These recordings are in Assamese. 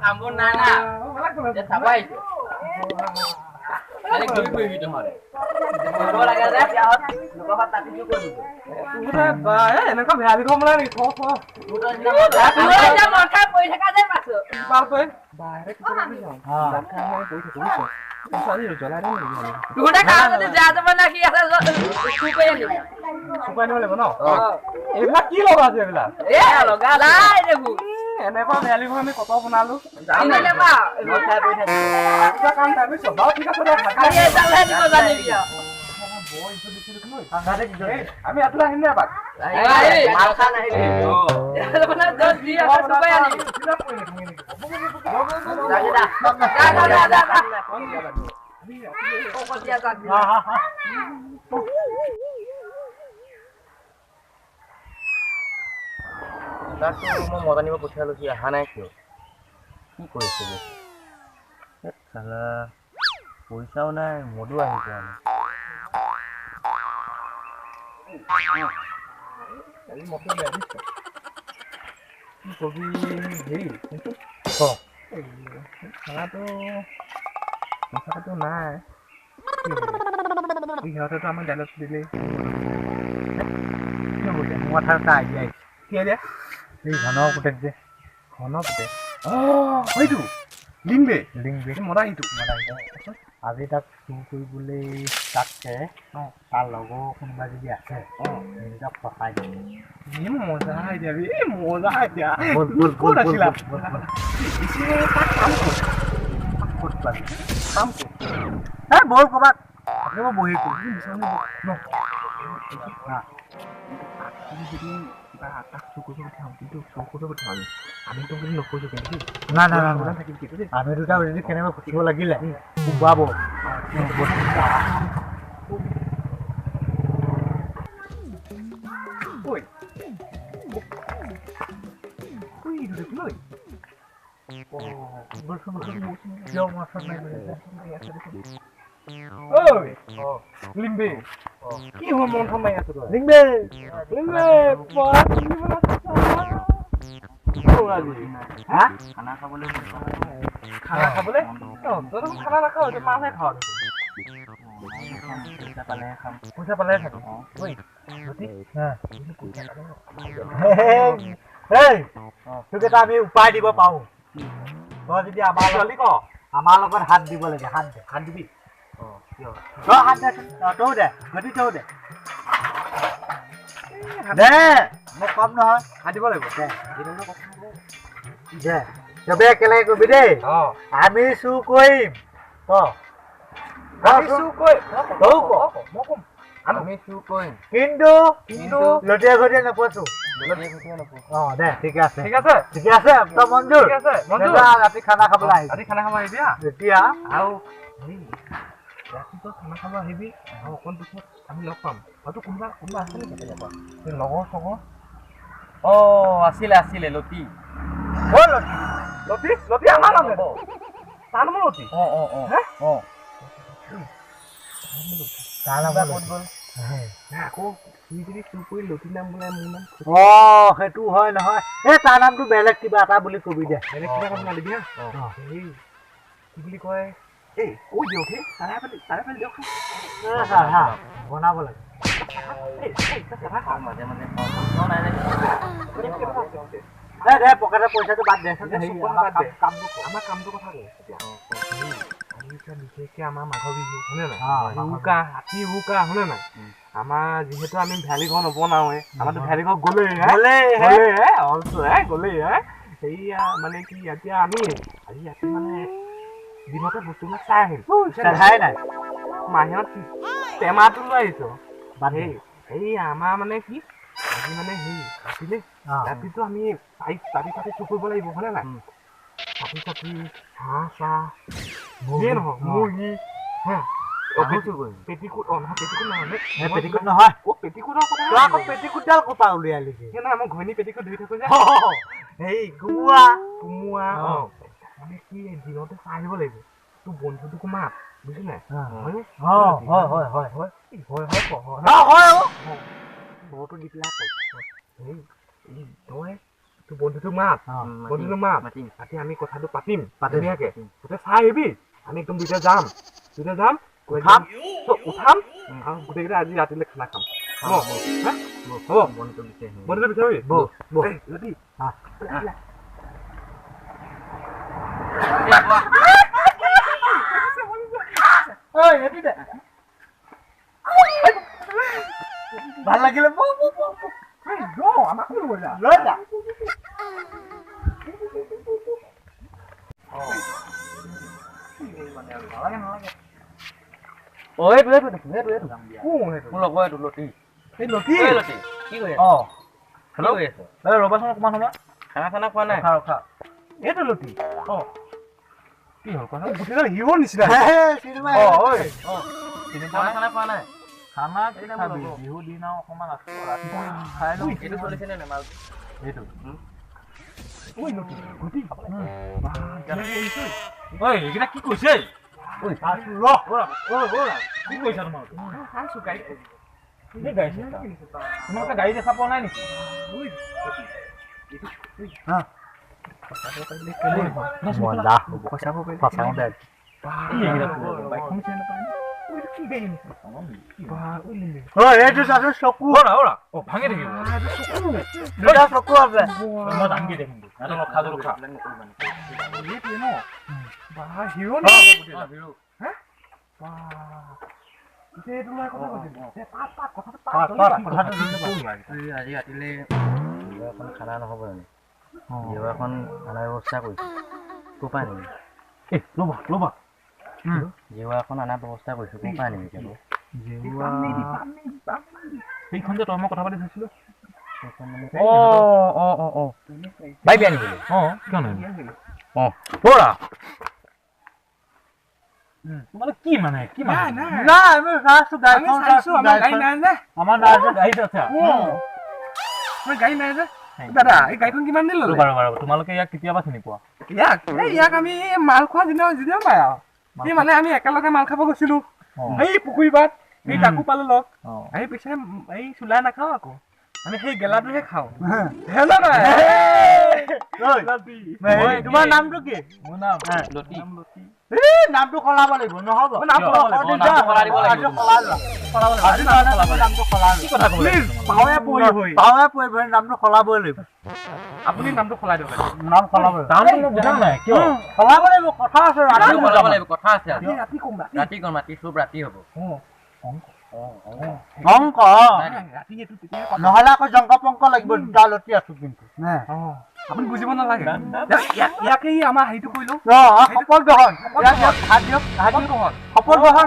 Kampung nana, dia sabai itu. Ada guru itu mana? Kalau lagi ada siapa? Lupa kata juga dulu. Udah, bah, enak kan hari kamu lagi kok. Udah jam makan boleh sekali masuk. Bapak, bahaya kita lagi jam. Makan boleh kita. Soalnya udah jalan ini. Udah kamu tuh jatuh mana lagi ada suka ini. Supaya boleh mana? Enak kilo aja bilang. Ya lo galai deh bu. Enak pak, hari kami kota penalu. Ini deh pak. Kita kan tapi sebab kita sudah. Iya jangan di kota ini dia. Boy, itu disuruh kenal. Ada gitu. Kami atulah ini apa? Ini makan ini. Ya benar dos dia suka ini. Dah. Pokok dia kan. তাতো মই মজা নিব পঠিয়ালো সি অহা নাই কিয় কি কৰিছে চালা পইচাও নাই মদো আহি পোৱা নাই কি কবি হেৰি খানাটো পইচাটো নাই সিহঁতেতো আমাক ডাইলগ দিলেই মোৰ কথা এটা আইডিয়া আহিছে কি আইডিয়া এই ঘনৰ পুতেক যে ঘনৰ পুতেক হয়তো লিংবে মৰা সিটো আজি তাক চুৰ কৰিবলৈ তাতকে তাৰ লগৰ কোনোবা যদি আছে নিজক ফচাই দিব মজা আইডিয়া মজা আইডিয়া ক'ত আছিলা বল ক'ৰবাত আপুনি বহি তাক চকুটো পঠিয়াওঁ কিন্তু চকুটো পঠিয়াওঁ আমি তো কিন্তু নকৈছোঁ কিন্তু না থাকিম কিন্তু আমি দুটা যদি কেনেকৈ ফুটিব লাগিলে কোবাব লিম্বে কি হ'ল মন থমাই আছো লিম্বে খানা খাবলৈ খানা নাখাওঁ মাছহে খাওঁ পইচা পালে থাকো তোক এটা আমি উপায় দিব পাৰোঁ তই যদি আমাৰ লগত হাত দিব লাগে হাত দিবি হাত দে তৌ দে গতি তৌ দে মোক কম নহয় হাত দিব লাগিব দে চবে একেলগে কৰিবি দেই আমি চুৰ কৰিম আমি চুৰ কৰিম কিন্তু লটিয়া ঘটিয়া নপচো দে ঠিকে আছে তই মঞ্জুৰ ৰাতি খানা খাবলৈ আহিবি এতিয়া আৰু ৰাতিপুৱা খানা খাব আহিবি আৰু অকণ পিছত আমি লগ পাম হয়তো কোনোবা আছে নেকি লগৰ চগৰ আছিলে লতি লতি আমাৰ নাম তাৰ নাম লতি তাৰ নাম ক'ত গ'ল আকৌ যদি চুৰ কৰি লতি নাম বোলে মোৰ নাম সেইটো হয় নহয় এই তাৰ নামটো বেলেগ কিবা এটা বুলি কবি দে বেলেগ কিবা কথা নালিবি কি বুলি কয় এই কৈ দিয়ক তাৰে ফালে দিয়ক বনাব লাগে মাজে দে পকেটৰ পইচাটো বাদ দে আমাৰ কামটোৰ কথা কওঁ এতিয়া বিশেষকৈ আমাৰ মাঘ বিহু হয়নে নাই উৰুকা হাতী উৰুকা হয়নে নাই আমাৰ যিহেতু আমি ভেলীঘৰ নবনাওঁৱে আমাৰতো ভেলীঘৰ গ'লেই সেয়া মানে কি এতিয়া আমি আজি ৰাতি মানে দিনতে বস্তুবিলাক চাই আহিম চাই নাই মাহীহঁত টেমাটো লৈ আহিছোঁ সেই আমাৰ মানে কি আজি মানে ৰাতিটো আমি পাতি চুৰ কৰিব লাগিব হয়নে নাই পাতি হাঁহ চাহ মুৰ্গী পেটিকুট নহয় পেটিকুটৰ কথা পেটিকুটডাল ক'ৰ পৰা উলিয়ালি আমাৰ ঘৈণী পেটিকুট ধুই থাকো যে কোমোৰা মানে কি দিনতে চাই আহিব লাগিব তোৰ বন্ধুটোকো মাত বুজিছ নাই হয় বৰটো দি পেলাই তই তোৰ বন্ধুটোক মাত ৰাতি আমি কথাটো পাতিম ধুনীয়াকে গোটেই চাই আহিবি আমি একদম দুইটা যাম উঠাম আৰু গোটেইকেইটা আজি ৰাতিলৈ খানা খাম হ'ব বন্ধুটো বিচাৰিবি ৰাতি ভাল লাগিলে ৰবাচোন অকমান সময় খানা খোৱা নাই এইটো লতি কি হ'ল কথা গোটেইডাল হিৰৰ নিচিনা খানা খোৱা নাই খানা খাবি বিহু দিনা অকমান আছো খাই লওঁ এইটো চলিছে নে মাল এইটো এইকেইটা কি কৈছে কি কৈছা তোমালোকে গাড়ী দেখা পোৱা নাই নেকি এইটো চাচোন চকু ভাঙি থাকিব দুটা চকু আছে মই দাঙি দেখিম খা আজি ৰাতিলে এখন খানা নহ'ব জানো এখন খানাৰ ব্যৱস্থা কৰিছে ক'ৰ পৰা আনিবি ৰ'বা জিৱা এখন অনাৰ ব্যৱস্থা কৰিছোঁ ক'ৰ পৰা আনিবি সেইখন যে তই মই কথা পাতি থৈছিলো বাইবি আনিবলৈ কিয় নাই তোমালোক কি মানে গাড়ী নাই যে দাদা এই গাড়ীখন কিমান দিন ল'লে তোমালোকে ইয়াক কেতিয়াবা চিনি পোৱা ইয়াক আমি মাল খোৱা যিদিনা পাই আৰু সি মানে আমি একেলগে মাল খাব গৈছিলো এই পুখুৰী বাট সেই তাকো পালো লগ আহি পিছে এই চুলাই নাখাওঁ আকৌ আমি সেই গেলাটোহে খাওঁ তোমাৰ নামটো কি মোৰ নাম নামটো সলাব লাগিব নহ'ব নামটো সলাবই লাগিব আপুনি নামটো সলাই দিয়ক নাম সলাব সলাব লাগিব কথা আছে ৰাতি কম ৰাতি চব ৰাতি হ'ব অংক নহ'লে আকৌ জংক পংক লাগিব দুটা লতি আছো কিন্তু আপুনি বুজিব নালাগে ইয়াকে আমাৰ হেৰিটো কৰিলো শপত গ্ৰহণ শপত গ্ৰহণ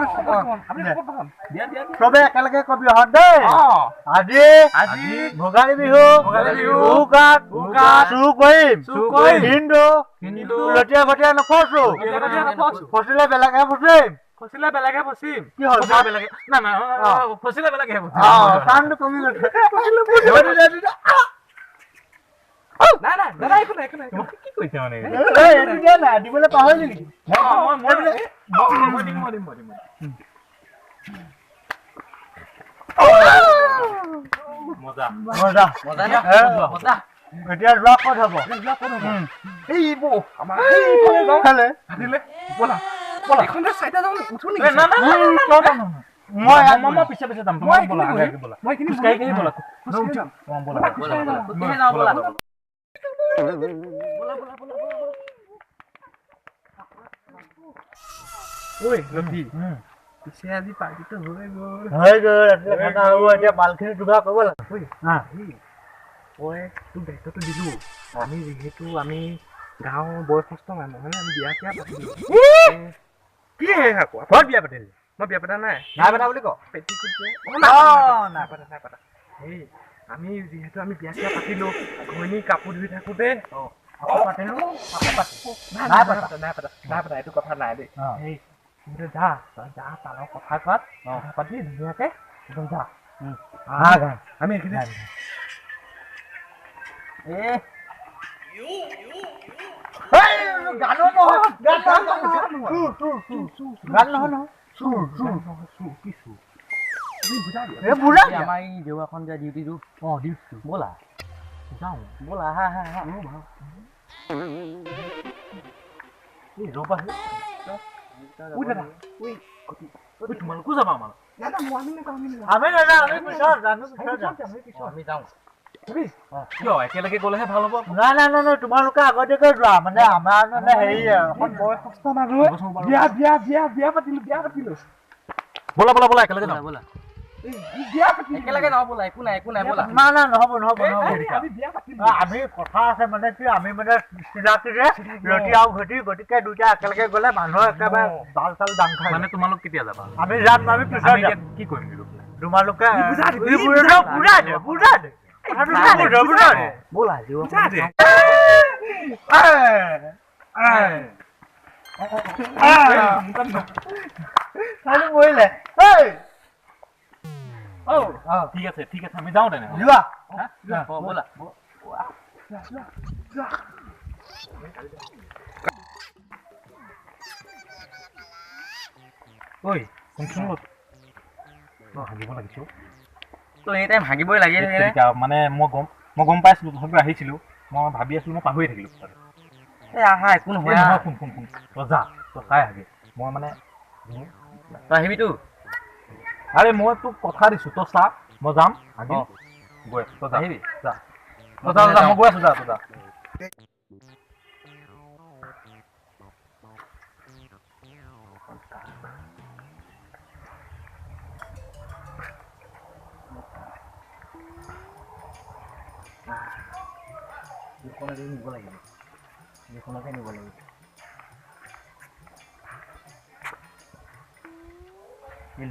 চবে একেলগে কবি হত দেই আজি ভোগালী বিহু চুৰ কৰিম হিন্দু লতিয়া ভটিয়া নফচো ফচিলে বেলেগে ফচিম কি হ'ল বেলেগে না ফচিলে বেলেগে টানটো কমি গৈছে কি কৈছে মানে দিবলৈ পাহৰিলি নেকি মজা এতিয়া যোৱা ক'ত হ'ব মই পিছে যাম পিছে আজি পাৰ্টিটো হৈ গ'ল এতিয়া মালখিনি যোগাৰ কৰিব লাগে তোক দায়িত্বটো দিলো আমি যিহেতু আমি গাঁৱৰ বয়সস্থ মানুহ হয় আমি বিয়া চিয়া পাতিলো কি আকৌ ঘৰত বিয়া পাতিলি মই বিয়া পতা নাই বুলি ক নাই পতা আমি যিহেতু আমি বিয়া চিয়া পাতিলো ঘৈণী কাপোৰ ধুই থাকোতে নাই পতা এইটো কথা নাই দেই কিন্তু যা তালৰ কথা কোৱাত কথা পাতি ধুনীয়াকে একদম যা আমি এইখিনি গানো নহয় গান নহয় আমাৰ এই দেওবাৰখন যে ডিউটিটো ডিউটিটো ব'লা যাওঁ ব'লা হা তোমালোকো যাবা আমাৰ আমি যাওঁ কিয় একেলগে গ'লেহে ভাল হ'ব নাই তোমালোকে আগতীয়াকৈ যোৱা মানে আমাৰ মানে হেৰি এখন বয়সস্থ মানুহ বিয়া পাতিলো ব'লা একেলগে যাওঁ ব'লা একেলগে যাওঁ ব'লা একো নাই ব'লা নাই নহ'ব আমি কথা আছে মানে কি আমি মানে চিনাকি যে ৰতি আৰু ঘটি গতিকে দুইটা একেলগে গ'লে মানুহৰ একেবাৰে বাল চাল দাম খায় মানে তোমালোক কেতিয়া যাবা আমি যাম আমি পিছত কি কৰিম তোমালোকে ব'লা মৰিলে ঠিক আছে আমি যাওঁ তেনেহ'লে যোৱা ব'লা ঐ শুনচোন হাগিব লাগিছোঁ তই এনি টাইম হাগিবই লাগে মানে মই গম পাইছিলোঁ তথাপিও আহিছিলোঁ মই ভাবি আছিলোঁ মই পাহৰি থাকিলোঁ এই আহা একো নহয় শুন তই যা তই চাই হাগি মই মানে তই আহিবিতো আৰে মই তোক কথা দিছোঁ তই চা মই যাম হাগি গৈ আছোঁ তই আহিবি যা মই গৈ আছোঁ যা তই যা এইখনকে নিব লাগিব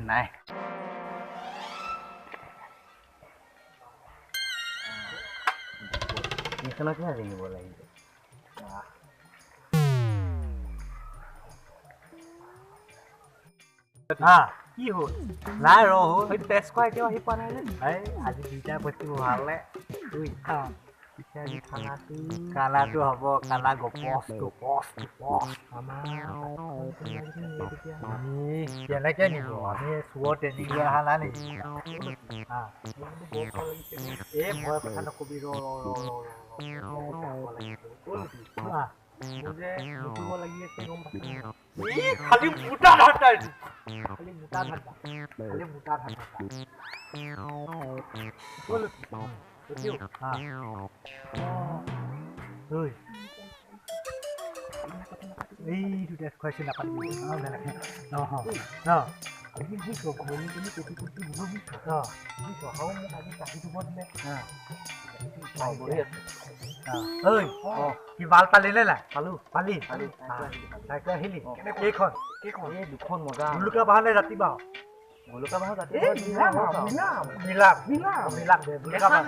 নাই এইখনকে নিব লাগিব কি হ'ল নাই সেইটো টেষ্ট কৰা এতিয়াও আহি পোৱা নাই আজি দুইটা বস্তু ভালে খানাটো হ'ব খানা কেনেকে নিব আমি চুৰ ট্ৰেইনিং লৈ অহা নাই নেকি এই ভয় কথা নকবি খালি মোটা ধান্দা এইটো টেষ্ট খুৱাইছে নাপাতিবি কি মাল পালি নে নাই পালি আহিলি কেইখন এই দুখন মজা ভুলুকা বাহনে ৰাতি বাহ ভুলুকা বাহ ৰাতি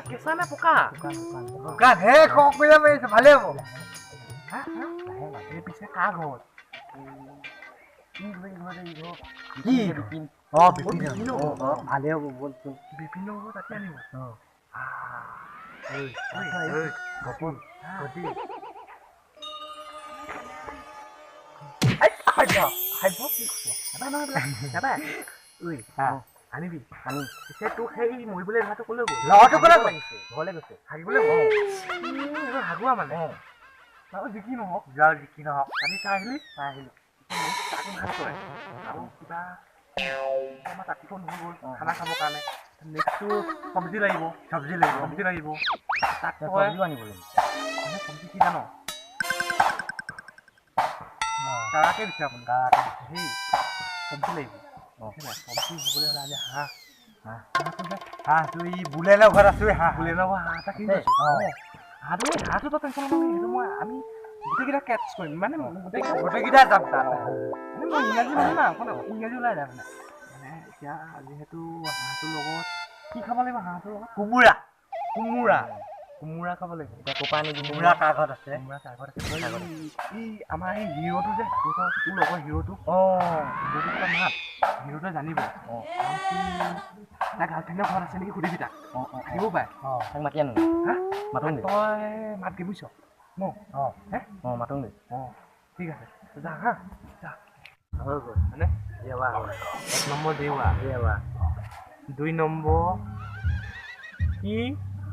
কেঁচা নে পকা দোকান হে কক মিলা মাৰিছে ভালে হ'ব এই পিছে কাৰ ঘৰত ভালে হ'ব বল বিপিন তাতে আনিব আনিবি পিছে তোক সেই মৰিবলৈ ল'ৰাটো ক'লৈ গ'ল ল'ৰাটো ক'লৈ লাগিছে ঘৰলৈ গৈছে হাগিবলৈ হাগোৱা মানে জিকি নহওক আমি চাই আহিলি আৰু কিবা আমাৰ ৰাতিপুৱা নহৈ গ'ল খানা খাবৰ কাৰণে নেক্সটটো চব্জি লাগিব তাক চব্জিও আনিব লাগিব চব্জি কি জানো কাৰাকে দিছে আপুনি সেই চব্জি লাগিব চব্জি হ'বলৈ হ'লে আজি হাঁহটো ই বুলেনৰ ঘৰত আছো বুলেনৰ হাঁহ এটা কিনি হাঁহটো টেনশ্যন নল'বি মই আমি গোটেইকেইটা কেটচ কৰিম মানে গোটেইকেইটা যাম তাত মানে মই ইংৰাজী নহয় না অকণ ইংৰাজী ওলাই যায় মানে এতিয়া যিহেতু হাঁহটোৰ লগত কি খাব লাগিব হাঁহটোৰ লগত কোমোৰা খাব লাগিব এতিয়া ক'পা আনি কোমোৰা কাৰ ঘৰত আছে এই আমাৰ এই হিৰোটো যে তোৰ লগৰ হিৰোটো মাত হিৰোটোৱে জানিব তাৰ গাৰ্লফ্ৰেণ্ডৰ ঘৰত আছে নেকি সুধিবি তাক আহিব পাৰে তাক মাতি আনো তই মাত দি বুজিছ মাতোঁ দেই ঠিক আছে যা হা যা হৈ গ'ল হয়নে দেৱা 1 নম্বৰ দেৱা দেৱা 2 নম্বৰ কি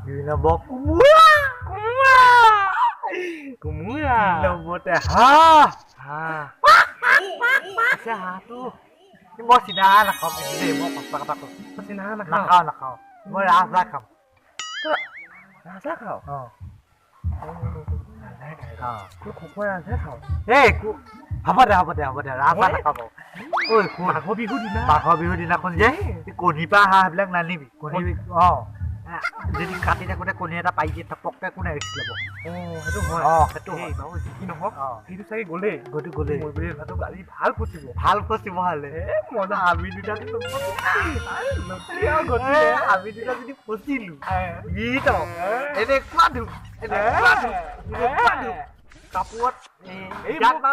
2 নম্বৰ কোমোৰা কোমোৰা 3 নম্বৰতে হাঁহ আছে হাঁহটো মই চিধা নাখাওঁ দেই মই সঁচা কথা কৈছোঁ চিনা নাখাওঁ মই ৰাজহাঁহ খাম ৰাজা খাওঁ তোৰ কুকুৰা ৰাজা খাওঁ এই হ'ব দে ৰাজহাঁহ নাখাব ঐ মাঘৰ বিহুৰ দিনা মাঘৰ বিহুৰ দিনাখন যে কণী পৰা হাঁহ এইবিলাক নানিবি কণী যদি কাটি থাকোঁতে কণী এটা পাই দিয়ে থপককৈ কোনে ৰিক্স ল'ব সেইটো হয় সেইটো এই বাৰু যি নহওক সেইটো চাগে গ'লেই গ'লেই মই বুলি ভাতো আজি ভাল ফচিব হ'লে মজা আমি দুটা যদি ফচিলো এনেকুৱা ধুম কাপোৰত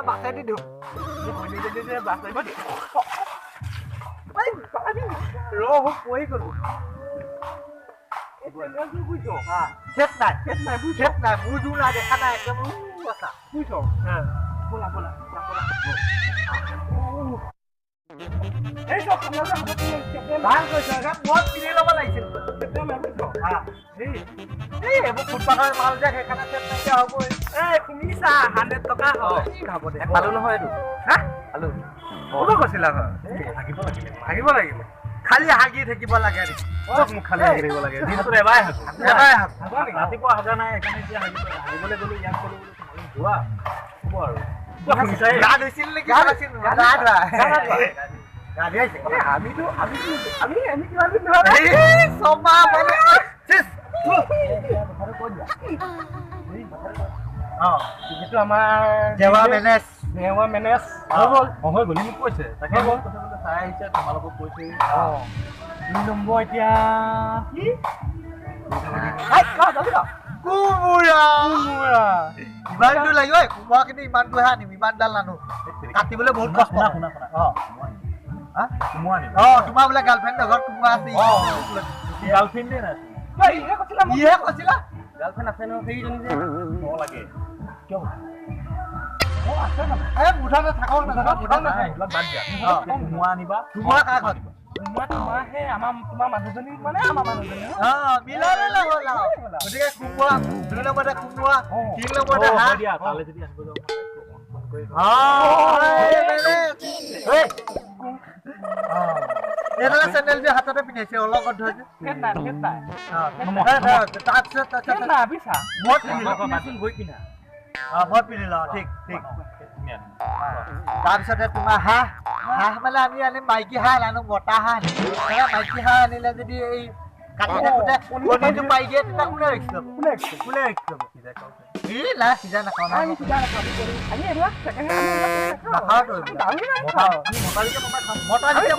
বাছেদি ধুম পৰি গ'লো চেট নাই বুজো না দেখা নাই একদম বুজিছ ব'লা এই চব ভাল কৈছে মদ কিনি ল'ব লাগিছিল এইবোৰ ফুটপাথৰ মাল যে সেইকাৰণে চেট নাইকিয়া হ'বই শুনিছা 100 টকা হয় খাব দে পালো নহয় এইটো পালো ক'ব কৈছিলা হাগিব লাগিব খালি হাগি থাকিব লাগে মোক খালি হাগি থাকিব লাগে দিনটোত এবাৰে ৰাতিপুৱা হাগা নাই সেইকাৰণে এতিয়া হাগিবলৈ গ'লো ইয়াত গ'লো যোৱা হ'ব আৰু গা ধুইছিল নেকি দেৱা মেনেজ হৈ গ'ল মোক কৈছে তাকে চাই আহিছে তোমালোকক কৈছে 2 নম্বৰ এতিয়া কি ইমানটো লাগিব কোমোৰা কিন্তু ইমানটো হে আনিম ইমানডাল নানো কাটিবলৈ বহুত কষ্ট তোমাৰ বোলে গাৰ্লফ্ৰেণ্ডৰ ঘৰত কোমোৰা আছে গাৰ্লফ্ৰেণ্ড ইহে কৈছিলা গাৰ্লফ্ৰেণ্ড আছে নহয় সেইজনী যে লাগে কিয় মুঠা নাথাকক কোমোৰা আনিবা কোমোৰা কাৰ ঘৰত তোমাৰ সেই তোমাৰ মানুহজনী মানে আমাৰ মানুহজনী মিলাই ল'লে হ'ল আৰু গতিকে কোমোৰা 2 নম্বৰতে কোমোৰা 3 নম্বৰতে হাঁহ দিয়া তালৈ যদি আহিব যাওঁ এইডালে চেণ্ডেল যে হাততে পিন্ধাইছে অলগত ধৰিছে মদ পিন্ধিল ঠিক তাৰপিছতে তোমাৰ হাঁহ মানে আমি আনিম মাইকী হাঁহ নানো মতা হাঁহ আনিম মাইকী হাঁহ আনিলে যদি এই কাটি থাকোঁতে কণীটো পাই দিয়ে তেতিয়া কোনে ৰিক্স ল'ব সিজা নাখাওঁ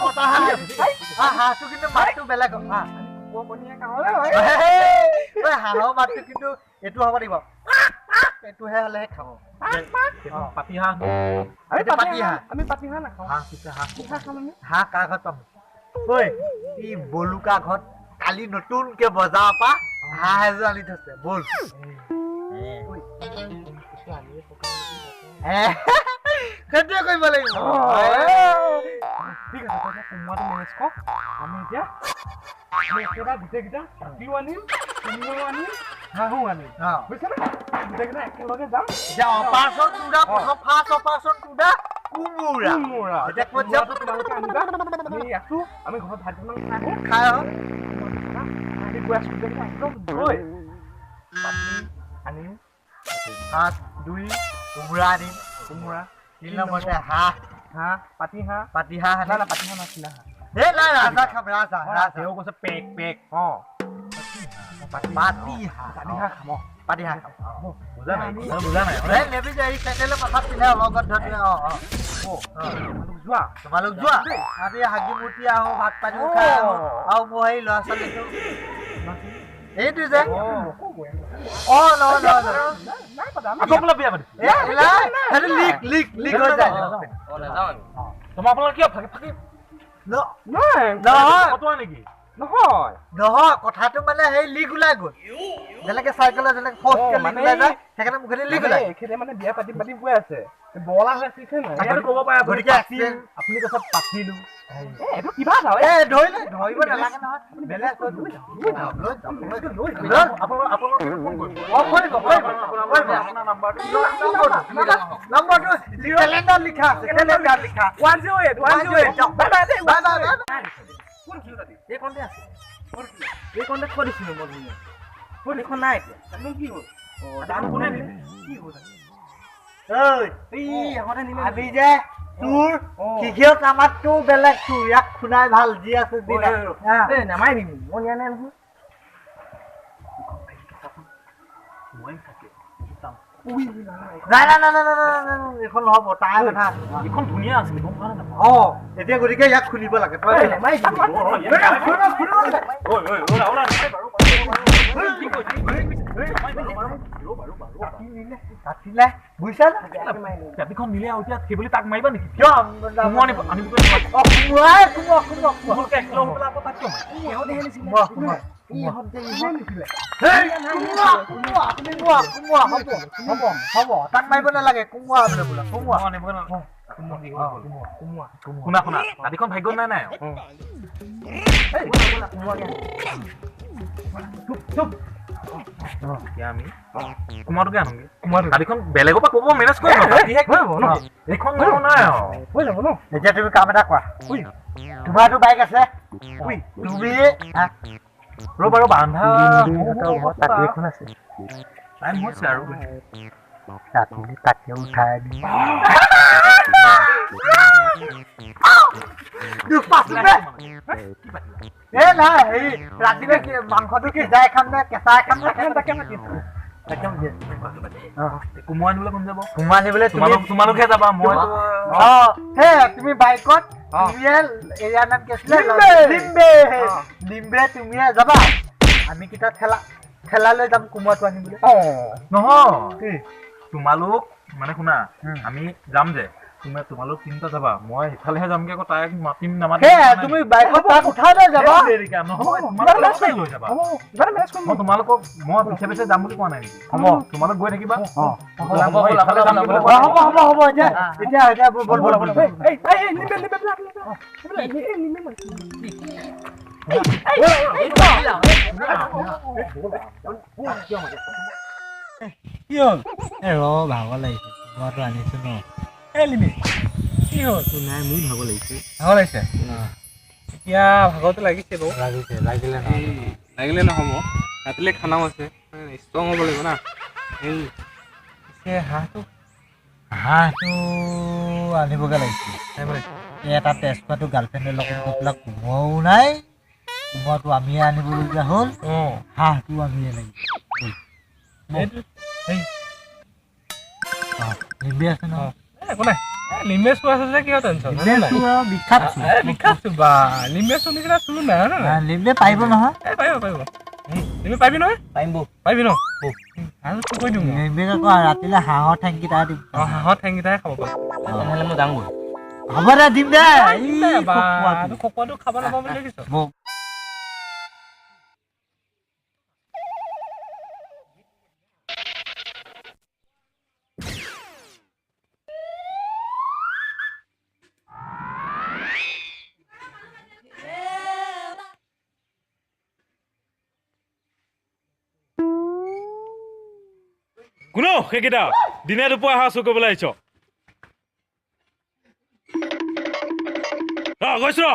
মতা হাঁহটো কিন্তু মাতটো বেলেগ হাঁহৰ মাতটো কিন্তু এইটো হ'ব লাগিব এইটোহে হ'লেহে খাওঁ পাতি হাঁহ হাঁহ কাৰ ঘৰত পাম ঐ ই বলুকা ঘৰত কালি নতুনকে বজাৰৰ পৰা হাঁহ এযোৰ আনি থৈছে বল সেইটোৱে কৰিব লাগিব ঠিক আছে কোমোৰাটো মেনেজ কৰ আমি এতিয়া একেবাৰে গোটেইকেইটা কাটিও আনিম কোমোৰাও আনিম হাঁহো আনিম বুজিছে নে গোটেইকেইটা একেলগে যাম এতিয়া অপাৰেশ্যন তোৰা প্ৰথম ফাৰ্ষ্ট অপাৰেশ্যন তোৰা কোমোৰা এতিয়া ক'ত যাম তোমালোকে আনিবা আমি আছো আমি ঘৰত ভাত বনাই খাই আহোঁ আমি গৈ আছো গোটেইকেইটা একদম গৈ পাতি আনিম 2 কোমোৰা আনিম 3 নম্বৰতে হাঁহ পাতি হাঁহ পাতি না হাঁহ পাতি হাঁহ নাছিলে এই নাই ৰাজা খাম ৰাজা তেওঁ কৈছে পেক পাতি হাঁহ খাম পাতি হাঁহ বুজা নাই নেবি যে এই চেণ্ডেলৰ মাথাত পিন্ধে অলগত ধৰি তোমালোক যোৱা আমি হাগি মুটি আহোঁ ভাত পানীও খাই আহোঁ আৰু মোৰ সেই ল'ৰা ছোৱালীটো এইটো যে লিক হৈ যায় তোমাৰ আপোনালোক কিয় ফাঁকি নহয় ফটোৱা নেকি নহয় নহয় কথাটো মানে সেই লিক ওলাই গ'ল যেনেকে চাইকেলত যেনেকে ফৰ্চকে লিক ওলাই যায় সেইকাৰণে মুখেদি লিক ওলাই এখেতে মানে বিয়া পাতিম কৈ আছে বলা হৈ আছে নাই তাকেতো ক'ব পাৰে আপুনি গতিকে পাতিল, আপুনি কৈছে পাতিলো এইটো কিবা হয় ধৰিব নালাগে নহয় বেলেগ নম্বৰটো কেলেণ্ডাৰ লিখা আছে কেলেণ্ডাৰ লিখা 108 এইখনতে আছে এইখনতে থৈ দিছিলোঁ মই ধুনীয়া এইখন নাই এতিয়া কি হ'ল দাম কোনে দিলে কি হ'ল আমি যে তোৰ শিকিয়ত আমাৰতো বেলেগ তোৰ ইয়াক খুনাই ভাল যি আছে নামাই দিম মই নিয়া নাই নহয় নাই এইখন নহ'ব তাই কথা এইখন ধুনীয়া আছিলে গম পোৱা নাই এতিয়া গতিকে ইয়াক খুলিব লাগে বুজিছা পেটিখন নিলে আৰু এতিয়া সেইবুলি তাক মাৰিবা নেকি কিয় হ'ব তাক মাৰিব নালাগে কোমোৱা বোলে বোলে কোমোৱা শুনা শুনা ৰাতিখন ভাগ্য নাই নাই আমি কুমাৰটোকে আনোগে ৰাতিখন বেলেগৰ পৰা ক'ব মেনেজ কৰিম এইখন নাই এতিয়া তুমি কাম এটা কৰা তোমাৰতো বাইক আছে তুমি ৰ'বা ৰ'বা আন্ধা এখন আছে টাইম হৈছে আৰু ৰাতিলে তাকে উঠাই দিম নাই হেৰি ৰাতিলে মাংসটো সিজাই খাম নে কেঁচাই খাম নে তাকে কোমোৰা আনিবলৈ কোন যাব কোমোৰা আনিবলৈ তোমালোকহে যাবা মই তুমি বাইকত এৰিয়াৰ নাম কি আছিলে লিম্বে তুমিয়ে যাবা আমি কেইটা ঠেলালৈ যাম কোমোৰাটো আনিবলৈ নহয় তোমালোক মানে শুনা আমি যাম যে তোমালোক তিনিটা যাবা মই সিফালেহে যামগে আকৌ তাইক মাতিম নামাতিম তুমি বাইকত তাক উঠাই লৈ যাবা তোমালোকক মই পিছে পিছে যাম বুলি কোৱা নাই নেকি হ'ব তোমালোক গৈ থাকিবা হ'ব এতিয়া ভাগৰ লাগিছে মইতো আনিছো ন কি হ'ল নাই মোৰ ভাগৰ লাগিছে এতিয়া ভাগৰটো লাগিছে বাৰু লাগিলে নহ'ব ৰাতিলৈ খানাও আছে ষ্ট্ৰং হ'ব লাগিব না হাঁহটো আনিবগে লাগিছিল এটা তেজপাতটো গাৰ্লফ্ৰেণ্ডৰ লগত গৈ পেলাই কোমোৰাও নাই কোমোৰাটো আমিয়ে আনিবলগীয়া হ'ল হাঁহটো আমিয়ে লাগিব নিম্বে আছে ন একো নাই লিম্বে চোৱা আছে যে কিয় টেনশ্যন বিখ্যাত বা লিম্বে চোৰ নিচিনা চোৰ নাই লিম্বে পাৰিব নহয় পাৰিব তুমি পাৰিবি নহয় পাৰিবি ন আৰু চোৰ কৰি দিওঁ লিম্বেক আকৌ ৰাতিলে হাঁহৰ ঠেংকেইটা দিম হাঁহৰ ঠেংকেইটাহে খাব পাৰিম তেনেহ'লে মই যাওঁগৈ হ'ব দে দিম দে খকুৱাটো খাব নাপাব বুলি দেখিছ কোনো সেইকেইটা দিনে দুপৰীয়া অহা চুৰ কৰিবলৈ আহিছ গৈছো